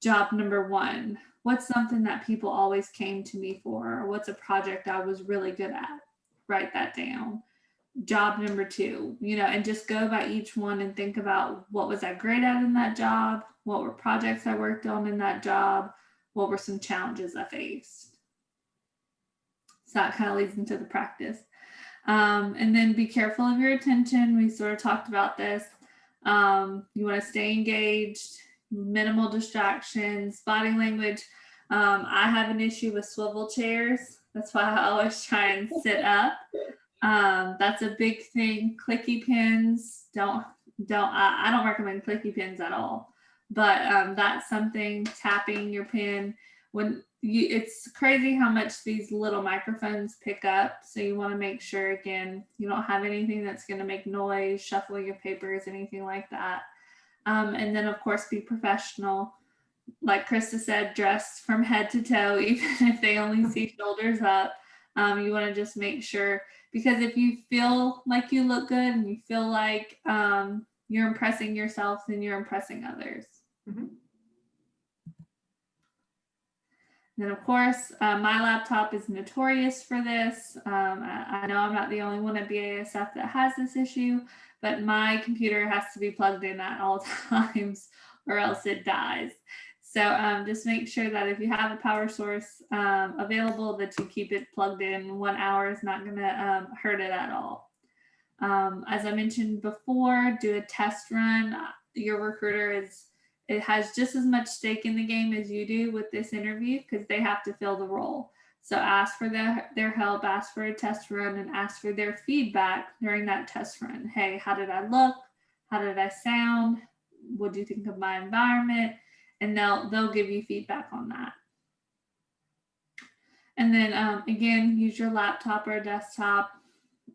job number 1, what's something that people always came to me for? Or what's a project I was really good at? Write that down. Job number 2, and just go by each one and think about what was I great at in that job? What were projects I worked on in that job? What were some challenges I faced? So that kind of leads into the practice. And then be careful of your attention. We sort of talked about this. You want to stay engaged, minimal distractions, body language. I have an issue with swivel chairs. That's why I always try and sit up. That's a big thing. Clicky pens, I don't recommend clicky pens at all, but that's something. Tapping your pen it's crazy how much these little microphones pick up. So you want to make sure, again, you don't have anything that's going to make noise, shuffling your papers, anything like that. And then of course, be professional. Like Krista said, dress from head to toe, even if they only see shoulders up. You want to just make sure, because if you feel like you look good and you feel like you're impressing yourself, then you're impressing others. Mm-hmm. Then of course, my laptop is notorious for this. I know I'm not the only one at BASF that has this issue, but my computer has to be plugged in at all times or else it dies. So just make sure that if you have a power source available, that you keep it plugged in. 1 hour is not going to hurt it at all. As I mentioned before, do a test run. Your recruiter it has just as much stake in the game as you do with this interview, because they have to fill the role. So ask for their help, ask for a test run, and ask for their feedback during that test run. Hey, how did I look? How did I sound? What do you think of my environment? And they'll give you feedback on that. And then again, use your laptop or desktop.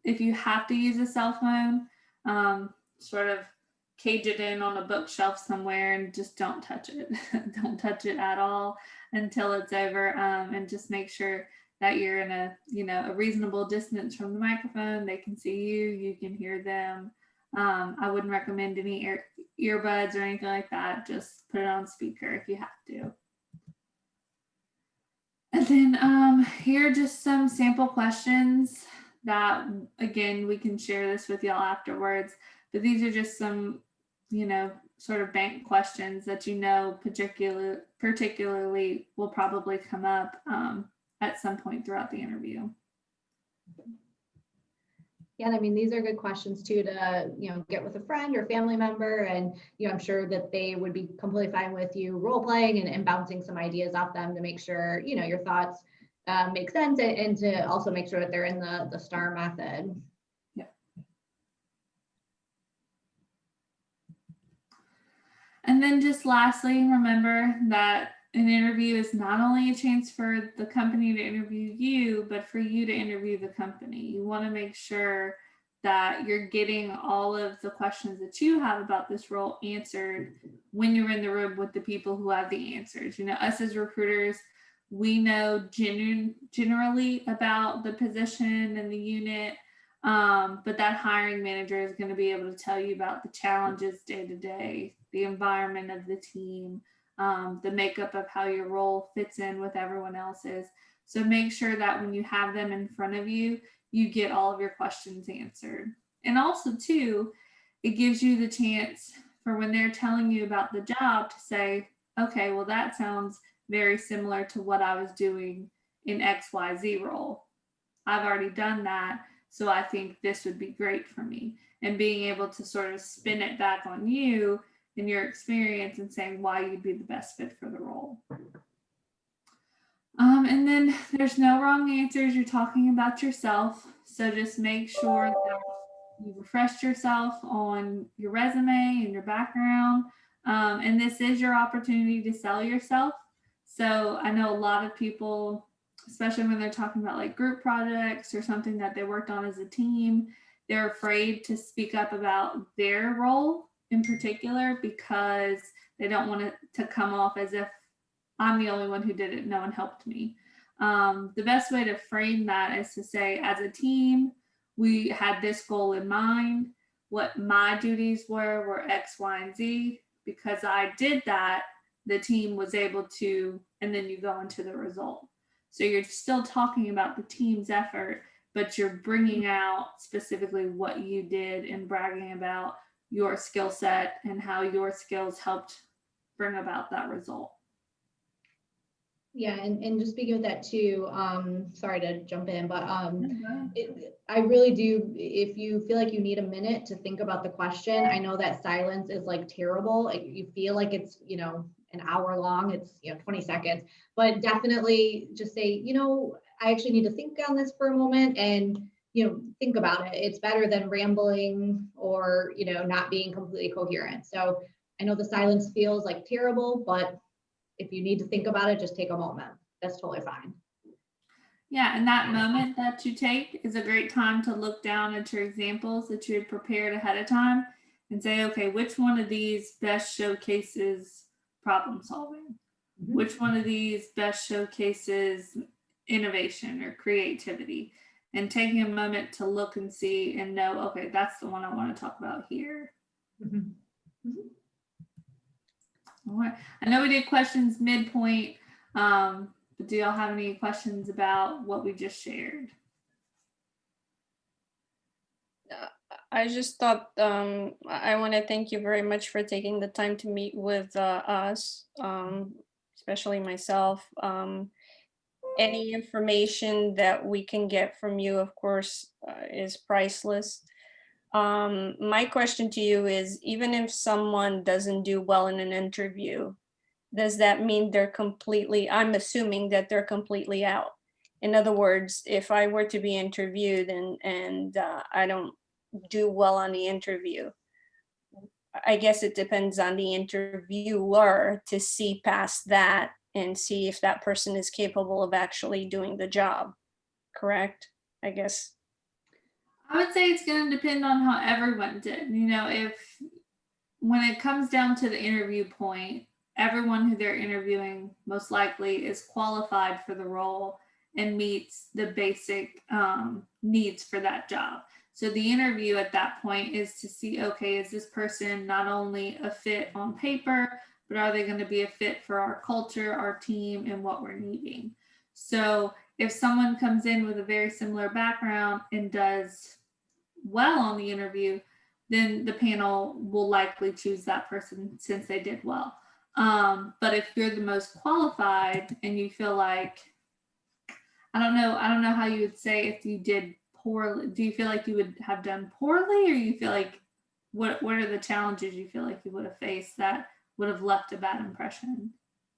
If you have to use a cell phone, sort of cage it in on a bookshelf somewhere and just don't touch it. Don't touch it at all until it's over, and just make sure that you're in a reasonable distance from the microphone. They can see you, you can hear them. I wouldn't recommend any earbuds or anything like that. Just put it on speaker if you have to. And then here are just some sample questions that, again, we can share this with y'all afterwards, but these are just some, sort of bank questions that particularly will probably come up at some point throughout the interview. Yeah, I mean, these are good questions too to, get with a friend or family member. And, I'm sure that they would be completely fine with you role playing and bouncing some ideas off them to make sure, your thoughts make sense, and to also make sure that they're in the STAR method. Yeah. And then just lastly, remember that an interview is not only a chance for the company to interview you, but for you to interview the company. You want to make sure that you're getting all of the questions that you have about this role answered when you're in the room with the people who have the answers. Us as recruiters, we know generally about the position and the unit, but that hiring manager is going to be able to tell you about the challenges day to day, the environment of the team, the makeup of how your role fits in with everyone else's. So make sure that when you have them in front of you, you get all of your questions answered. And also too, it gives you the chance for when they're telling you about the job to say, okay, well, that sounds very similar to what I was doing in XYZ role. I've already done that, so I think this would be great for me. And being able to sort of spin it back on you and your experience and saying why you'd be the best fit for the role. And then there's no wrong answers. You're talking about yourself. So just make sure that you refresh yourself on your resume and your background. And this is your opportunity to sell yourself. So I know a lot of people, especially when they're talking about like group projects or something that they worked on as a team, they're afraid to speak up about their role in particular because they don't want it to come off as if I'm the only one who did it. No one helped me. The best way to frame that is to say, as a team, we had this goal in mind. What my duties were X, Y, and Z. Because I did that, the team was able to, and then you go into the result. So you're still talking about the team's effort, but you're bringing out specifically what you did and bragging about your skill set and how your skills helped bring about that result. Yeah, and just speaking of that too, sorry to jump in, but I really do, if you feel like you need a minute to think about the question, I know that silence is like terrible. Like you feel like it's, you know, an hour long, it's, you know, 20 seconds, but definitely just say, you know, I actually need to think on this for a moment and, you know, think about it. It's better than rambling or, you know, not being completely coherent. So I know the silence feels like terrible, but if you need to think about it, just take a moment. That's totally fine. Yeah, and that moment that you take is a great time to look down at your examples that you had prepared ahead of time and say, okay, which one of these best showcases problem solving? Mhm. Which one of these best showcases innovation or creativity? And taking a moment to look and see and know, okay, that's the one I want to talk about here. Mhm. All right. I know we did questions midpoint, but do y'all have any questions about what we just shared? I just thought I want to thank you very much for taking the time to meet with us, especially myself. Any information that we can get from you, of course, is priceless. My question to you is, even if someone doesn't do well in an interview, does that mean they're completely, I'm assuming that they're completely out. In other words, if I were to be interviewed and I don't do well on the interview, I guess it depends on the interviewer to see past that and see if that person is capable of actually doing the job, correct? I guess. I would say it's going to depend on how everyone did. You know, if when it comes down to the interview point, everyone who they're interviewing most likely is qualified for the role and meets the basic needs for that job. So the interview at that point is to see, okay, is this person not only a fit on paper, but are they going to be a fit for our culture, our team, and what we're needing? So if someone comes in with a very similar background and does well on the interview, then the panel will likely choose that person since they did well. But if you're the most qualified and you feel like, I don't know how you would say if you did poorly. Do you feel like you would have done poorly, or you feel like what are the challenges you feel like you would have faced that would have left a bad impression?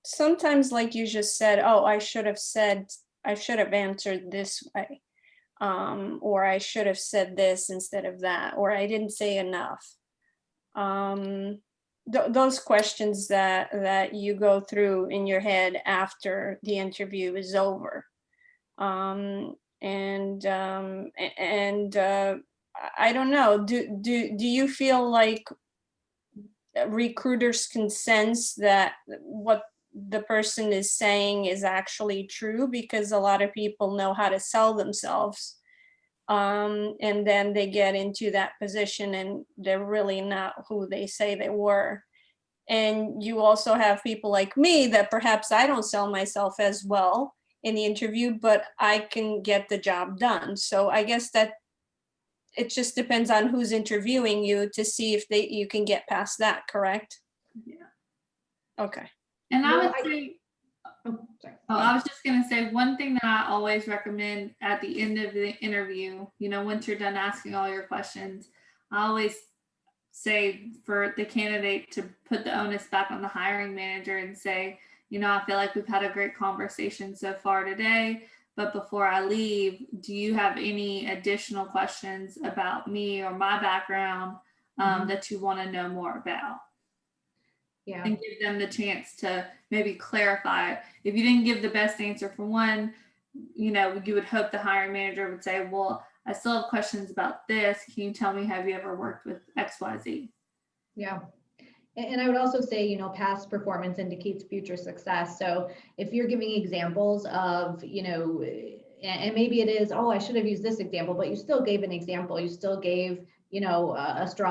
Sometimes, like you just said, oh, I should have answered this way. Or I should have said this instead of that, or I didn't say enough. Those questions that you go through in your head after the interview is over. I don't know, do you feel like recruiters can sense that what the person is saying is actually true, because a lot of people know how to sell themselves, and then they get into that position and they're really not who they say they were. And you also have people like me that perhaps I don't sell myself as well in the interview, but I can get the job done. So I guess that it just depends on who's interviewing you to see if you can get past that, correct? Yeah. Okay. And I Well, would say, Sorry. I was just going to say one thing that I always recommend at the end of the interview, you know, once you're done asking all your questions, I always say for the candidate to put the onus back on the hiring manager and say, you know, I feel like we've had a great conversation so far today, but before I leave, do you have any additional questions about me or my background that you want to know more about? Yeah. And give them the chance to maybe clarify. If you didn't give the best answer for one, you know, you would hope the hiring manager would say, well, I still have questions about this. Can you tell me, have you ever worked with XYZ? Yeah. And I would also say, you know, past performance indicates future success. So if you're giving examples of, you know, and maybe it is, oh, I should have used this example, but you still gave an example. You still gave, you know, a strong